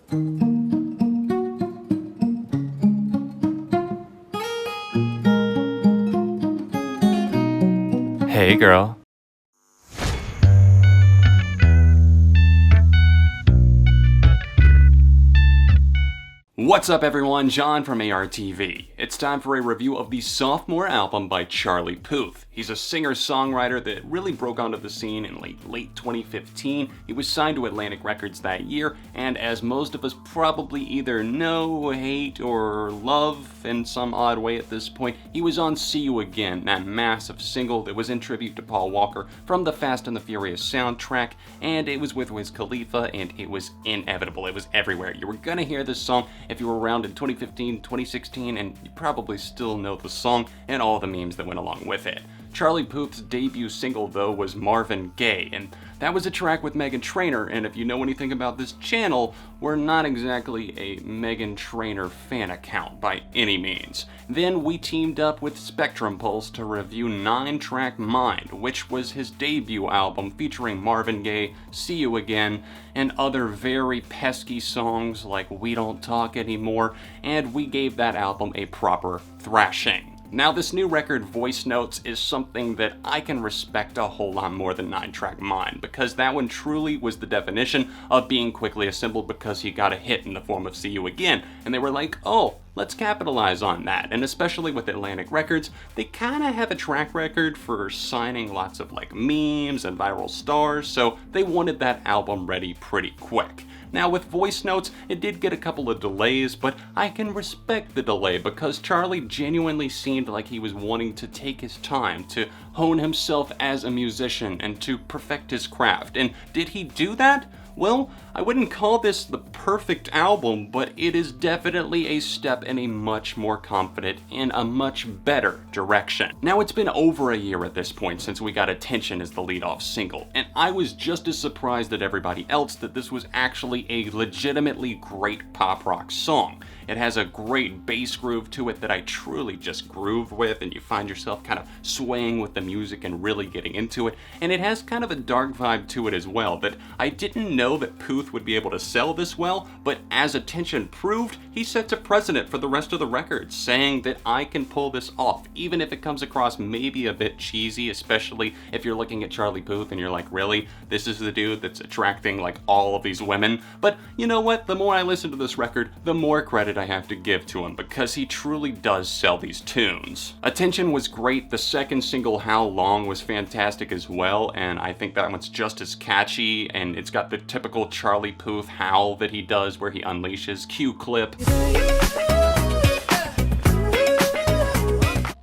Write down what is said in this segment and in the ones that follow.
Hey girl. What's up everyone, John from ARTV. It's time for a review of the Sophomore album by Charlie Puth. He's a singer-songwriter that really broke onto the scene in late 2015. He was signed to Atlantic Records that year, and as most of us probably either know, hate, or love in some odd way at this point, he was on See You Again, that massive single that was in tribute to Paul Walker from the Fast and the Furious soundtrack, and it was with Wiz Khalifa, and it was inevitable. It was everywhere. You were gonna hear this song if you were around in 2015, 2016, and you probably still know the song and all the memes that went along with it. Charlie Puth's debut single, though, was Marvin Gaye, and that was a track with Meghan Trainor, and if you know anything about this channel, we're not exactly a Meghan Trainor fan account by any means. Then we teamed up with Spectrum Pulse to review 9-track Mind, which was his debut album featuring Marvin Gaye, See You Again, and other very pesky songs like We Don't Talk Anymore, and we gave that album a proper thrashing. Now, this new record, Voicenotes, is something that I can respect a whole lot more than 9-track Mind, because that one truly was the definition of being quickly assembled because he got a hit in the form of See You Again, and they were like, oh, let's capitalize on that. And especially with Atlantic Records, they kinda have a track record for signing lots of memes and viral stars, so they wanted that album ready pretty quick. Now with Voicenotes, it did get a couple of delays, but I can respect the delay because Charlie genuinely seemed like he was wanting to take his time to hone himself as a musician and to perfect his craft. And did he do that? Well, I wouldn't call this the perfect album, but it is definitely a step in a much more confident and a much better direction. Now, it's been over a year at this point since we got Attention as the lead-off single, and I was just as surprised as everybody else that this was actually a legitimately great pop rock song. It has a great bass groove to it that I truly just groove with, and you find yourself kind of swaying with the music and really getting into it, and it has kind of a dark vibe to it as well that I didn't know that Puth would be able to sell this well, but as Attention proved, he sets a precedent for the rest of the record, saying that I can pull this off, even if it comes across maybe a bit cheesy, especially if you're looking at Charlie Puth and you're like, really? This is the dude that's attracting all of these women? But you know what? The more I listen to this record, the more credit I have to give to him, because he truly does sell these tunes. Attention was great. The second single, How Long, was fantastic as well, and I think that one's just as catchy, and it's got the typical Charlie Puth howl that he does where he unleashes. Cue clip.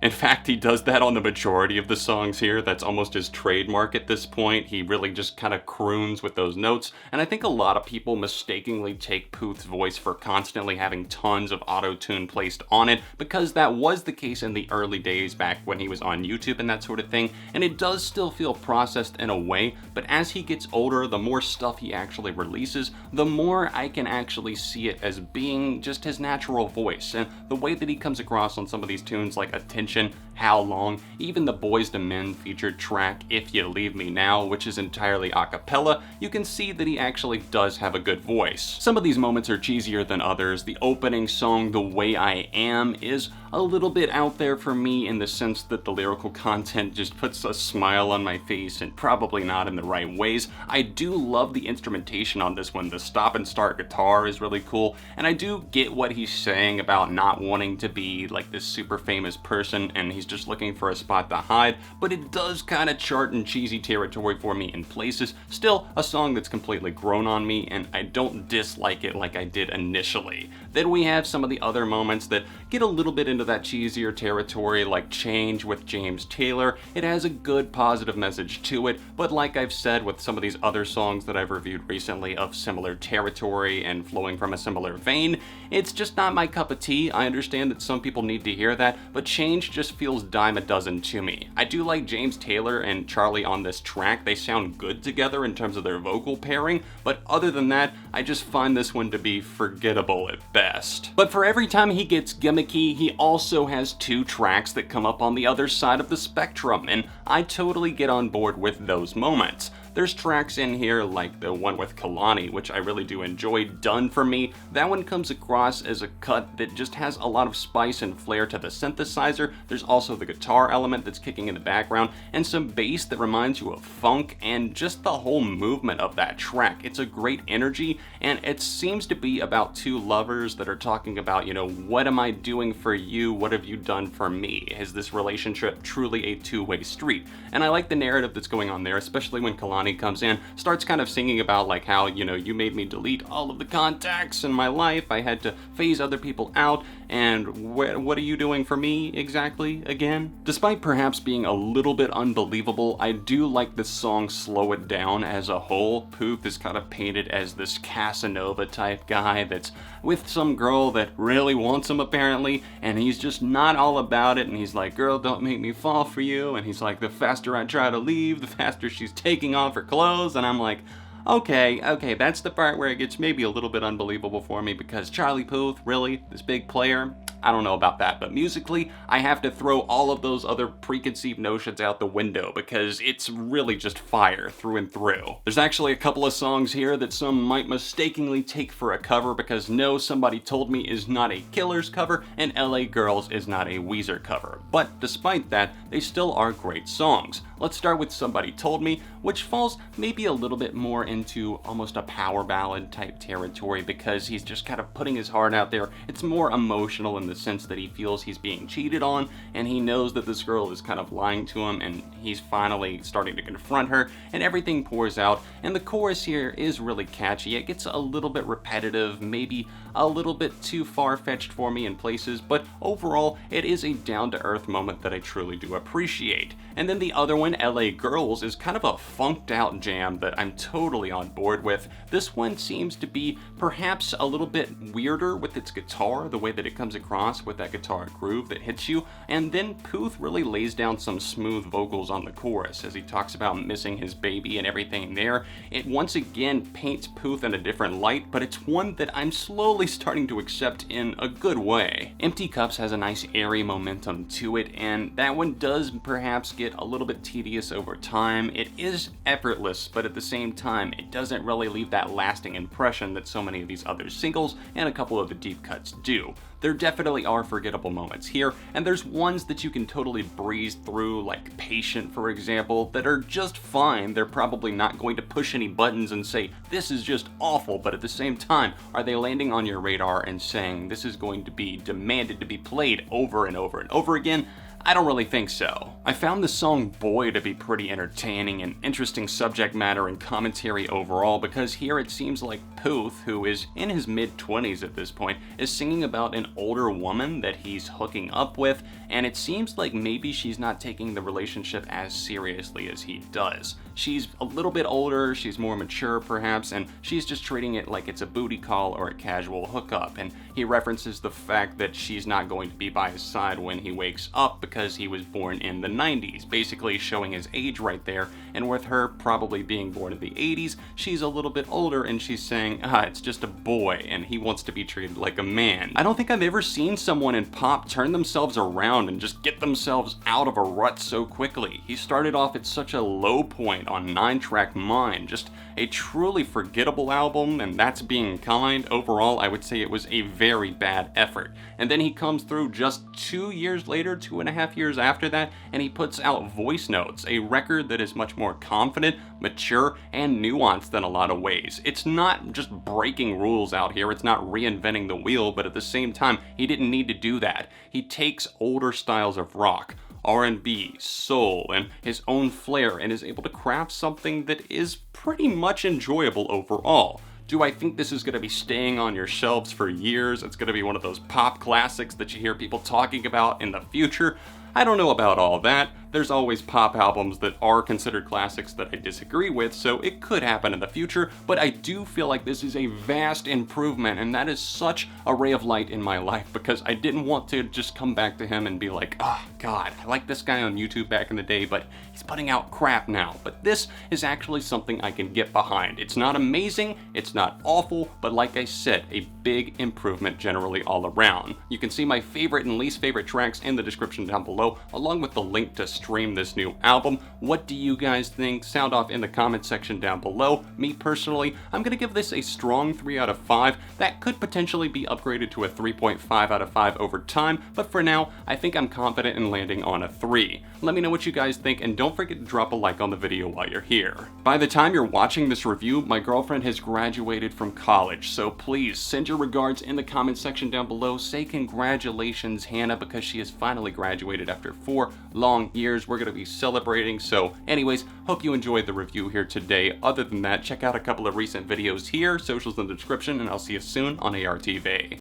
In fact, he does that on the majority of the songs here. That's almost his trademark at this point. He really just kind of croons with those notes, and I think a lot of people mistakenly take Puth's voice for constantly having tons of auto-tune placed on it, because that was the case in the early days back when he was on YouTube and that sort of thing, and it does still feel processed in a way, but as he gets older, the more stuff he actually releases, the more I can actually see it as being just his natural voice, and the way that he comes across on some of these tunes like Attention, How Long, even the Boyz II Men featured track If You Leave Me Now, which is entirely a cappella, you can see that he actually does have a good voice. Some of these moments are cheesier than others. The opening song, The Way I Am, is a little bit out there for me in the sense that the lyrical content just puts a smile on my face, and probably not in the right ways. I do love the instrumentation on this one. The stop and start guitar is really cool, and I do get what he's saying about not wanting to be this super famous person and he's just looking for a spot to hide, but it does kind of chart in cheesy territory for me in places. Still a song that's completely grown on me, and I don't dislike it like I did initially. Then we have some of the other moments that get a little bit into that cheesier territory, like Change with James Taylor. It has a good positive message to it, but like I've said with some of these other songs that I've reviewed recently of similar territory and flowing from a similar vein, it's just not my cup of tea. I understand that some people need to hear that, but Change just feels dime a dozen to me. I do like James Taylor and Charlie on this track. They sound good together in terms of their vocal pairing, but other than that, I just find this one to be forgettable at best. But for every time he gets gimmicky, he also has 2 tracks that come up on the other side of the spectrum, and I totally get on board with those moments. There's tracks in here like the one with Kehlani, which I really do enjoy, Done For Me. That one comes across as a cut that just has a lot of spice and flair to the synthesizer. There's also the guitar element that's kicking in the background, and some bass that reminds you of funk, and just the whole movement of that track. It's a great energy, and it seems to be about two lovers that are talking about, what am I doing for you? What have you done for me? Is this relationship truly a two-way street? And I like the narrative that's going on there, especially when Kehlani comes in, starts kind of singing about like how, you made me delete all of the contacts in my life, I had to phase other people out, and what are you doing for me exactly again? Despite perhaps being a little bit unbelievable, I do like this song Slow It Down as a whole. Puth is kind of painted as this Casanova type guy that's with some girl that really wants him apparently, and he's just not all about it, and he's like, girl, don't make me fall for you, and he's like, the faster I try to leave, the faster she's taking off her clothes, and I'm like, okay, that's the part where it gets maybe a little bit unbelievable for me, because Charlie Puth, really, this big player? I don't know about that, but musically, I have to throw all of those other preconceived notions out the window because it's really just fire through and through. There's actually a couple of songs here that some might mistakenly take for a cover because No, Somebody Told Me is not a Killers cover and LA Girls is not a Weezer cover. But despite that, they still are great songs. Let's start with Somebody Told Me, which falls maybe a little bit more into almost a power ballad type territory because he's just kind of putting his heart out there. It's more emotional in the sense that he feels he's being cheated on and he knows that this girl is kind of lying to him and he's finally starting to confront her and everything pours out, and the chorus here is really catchy. It gets a little bit repetitive, maybe a little bit too far-fetched for me in places, but overall it is a down-to-earth moment that I truly do appreciate. And then the other one, LA Girls, is kind of a funked out jam that I'm totally on board with. This one seems to be perhaps a little bit weirder with its guitar, the way that it comes across with that guitar groove that hits you, and then Puth really lays down some smooth vocals on the chorus as he talks about missing his baby and everything there. It once again paints Puth in a different light, but it's one that I'm slowly starting to accept in a good way. Empty Cups has a nice airy momentum to it, and that one does perhaps get a little bit tedious over time. It is effortless, but at the same time, it doesn't really leave that lasting impression that so many of these other singles and a couple of the deep cuts do. There definitely are forgettable moments here, and there's ones that you can totally breeze through, like Patient, for example, that are just fine. They're probably not going to push any buttons and say, this is just awful, but at the same time, are they landing on your radar and saying, this is going to be demanded to be played over and over and over again? I don't really think so. I found the song Boy to be pretty entertaining and interesting subject matter and commentary overall because here it seems like Puth, who is in his mid-20s at this point, is singing about an older woman that he's hooking up with, and it seems like maybe she's not taking the relationship as seriously as he does. She's a little bit older, she's more mature perhaps, and she's just treating it like it's a booty call or a casual hookup, and he references the fact that she's not going to be by his side when he wakes up because he was born in the 90s, basically showing his age right there, and with her probably being born in the 80s, she's a little bit older and she's saying, it's just a boy and he wants to be treated like a man. I don't think I've ever seen someone in pop turn themselves around and just get themselves out of a rut so quickly. He started off at such a low point on 9-track Mine, just a truly forgettable album, and that's being kind. Overall, I would say it was a very bad effort. And then he comes through just 2 years later, 2.5 years after that, and he puts out Voicenotes, a record that is much more confident, mature, and nuanced than a lot of ways. It's not just breaking rules out here, it's not reinventing the wheel, but at the same time, he didn't need to do that. He takes older styles of rock, R&B, soul, and his own flair, and is able to craft something that is pretty much enjoyable overall. Do I think this is going to be staying on your shelves for years? It's going to be one of those pop classics that you hear people talking about in the future? I don't know about all that. There's always pop albums that are considered classics that I disagree with, so it could happen in the future, but I do feel like this is a vast improvement, and that is such a ray of light in my life because I didn't want to just come back to him and be like, oh god, I liked this guy on YouTube back in the day, but he's putting out crap now. But this is actually something I can get behind. It's not amazing, it's not awful, but like I said, a big improvement generally all around. You can see my favorite and least favorite tracks in the description down below. below, along with the link to stream this new album. What do you guys think? Sound off in the comment section down below. Me personally, I'm gonna give this a strong 3 out of 5. That could potentially be upgraded to a 3.5 out of 5 over time, but for now, I think I'm confident in landing on a 3. Let me know what you guys think, and don't forget to drop a like on the video while you're here. By the time you're watching this review, my girlfriend has graduated from college, so please send your regards in the comment section down below. Say congratulations, Hannah, because she has finally graduated after 4 long years. We're gonna be celebrating. So anyways, hope you enjoyed the review here today. Other than that, check out a couple of recent videos here, socials in the description, and I'll see you soon on ARTV.